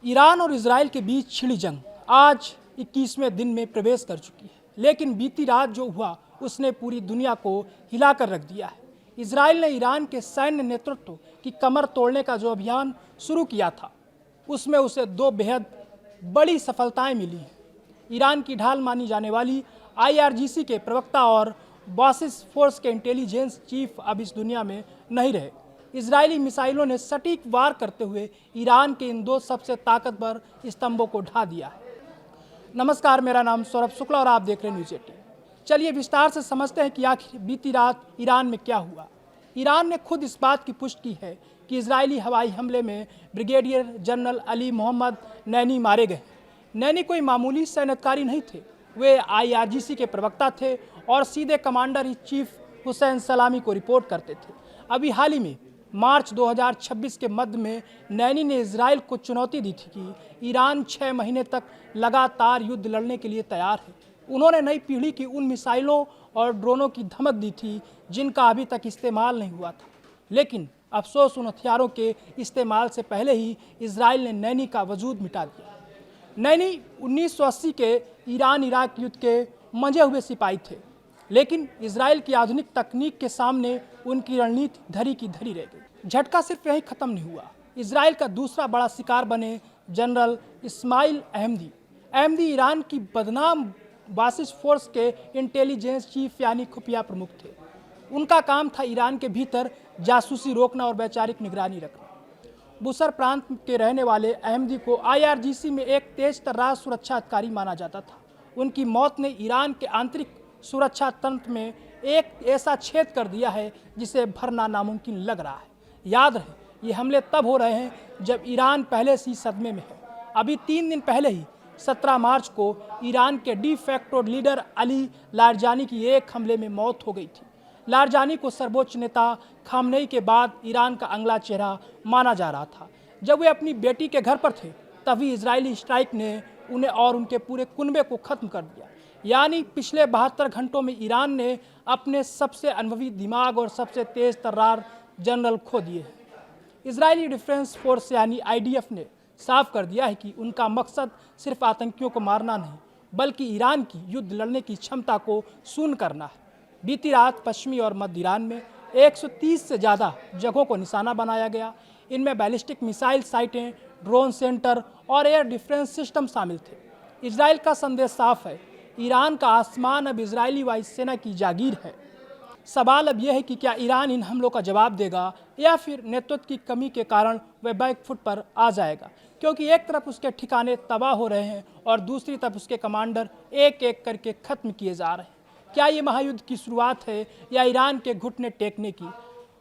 Iran और Israel के बीच छिड़ी जंग आज 21वें दिन में प्रवेश कर चुकी है, लेकिन बीती रात जो हुआ उसने पूरी दुनिया को हिलाकर रख दिया है। इजराइल ने ईरान के सैन्य नेतृत्व की कमर तोड़ने का जो अभियान शुरू किया था, उसमें उसे दो बेहद बड़ी सफलताएं मिली हैं। ईरान की ढाल मानी जाने वाली IRGC के प्रवक्ता और बासिस फोर्स के इंटेलिजेंस चीफ अब इस दुनिया में नहीं रहे। इजरायली मिसाइलों ने सटीक वार करते हुए ईरान के इन दो सबसे ताकतवर स्तंभों को ढा दिया है। नमस्कार, मेरा नाम सौरभ शुक्ला और आप देख रहे हैं न्यूज़ 18। चलिए विस्तार से समझते हैं कि आखिर बीती रात ईरान में क्या हुआ। ईरान ने खुद इस बात की पुष्टि की है कि इजरायली हवाई हमले में ब्रिगेडियर जनरल अली मोहम्मद नैनी मारे गए। नैनी कोई मामूली सैन्य अधिकारी नहीं थे, वे IRGC के प्रवक्ता थे और सीधे कमांडर इन चीफ हुसैन सलामी को रिपोर्ट करते थे। अभी हाल ही में मार्च 2026 के मध्य में नैनी ने इजराइल को चुनौती दी थी कि ईरान 6 महीने तक लगातार युद्ध लड़ने के लिए तैयार है। उन्होंने नई पीढ़ी की उन मिसाइलों और ड्रोनों की धमक दी थी जिनका अभी तक इस्तेमाल नहीं हुआ था, लेकिन अफसोस उन हथियारों के इस्तेमाल से पहले ही इजराइल ने नैनी का वजूद मिटा दिया। नैनी 1980 के ईरान इराक युद्ध के मंझे हुए सिपाही थे, लेकिन इजराइल की आधुनिक तकनीक के सामने उनकी रणनीति धरी की धरी रह गई। झटका सिर्फ यही खत्म नहीं हुआ, इजराइल का दूसरा बड़ा शिकार बने जनरल इस्माइल अहमदी ईरान की बदनाम बासिस फोर्स के इंटेलिजेंस चीफ यानी खुफिया प्रमुख थे। उनका काम था ईरान के भीतर जासूसी रोकना और वैचारिक निगरानी रखना। बुसर प्रांत के रहने वाले अहमदी को IRGC में एक तेज तर्रार सुरक्षा अधिकारी माना जाता था। उनकी मौत ने ईरान के आंतरिक सुरक्षा तंत्र में एक ऐसा छेद कर दिया है जिसे भरना नामुमकिन लग रहा है। याद रहे, ये हमले तब हो रहे हैं जब ईरान पहले से ही सदमे में है। अभी 3 दिन पहले ही 17 मार्च को ईरान के डी फैक्टो लीडर अली लारजानी की एक हमले में मौत हो गई थी। लारजानी को सर्वोच्च नेता खामनेई के बाद ईरान का अगला चेहरा माना जा रहा था। जब वे अपनी बेटी के घर पर थे, तभी इजरायली स्ट्राइक ने उन्हें और उनके पूरे कुनबे को खत्म कर दिया। यानी पिछले 72 घंटों में ईरान ने अपने सबसे अनुभवी दिमाग और सबसे तेज तर्रार जनरल खो दिए हैं। इजरायली डिफेंस फोर्स यानी IDF ने साफ कर दिया है कि उनका मकसद सिर्फ आतंकियों को मारना नहीं, बल्कि ईरान की युद्ध लड़ने की क्षमता को शून्य करना है। बीती रात पश्चिमी और मध्य ईरान में 130 से ज़्यादा जगहों को निशाना बनाया गया। इनमें बैलिस्टिक मिसाइल साइटें, ड्रोन सेंटर और एयर डिफेंस सिस्टम शामिल थे। इजराइल का संदेश साफ है, ईरान का आसमान अब इजरायली वायुसेना की जागीर है। सवाल अब यह है कि क्या ईरान इन हमलों का जवाब देगा या फिर नेतृत्व की कमी के कारण वह बैकफुट पर आ जाएगा, क्योंकि एक तरफ उसके ठिकाने तबाह हो रहे हैं और दूसरी तरफ उसके कमांडर एक एक करके खत्म किए जा रहे हैं। क्या ये महायुद्ध की शुरुआत है या ईरान के घुटने टेकने की?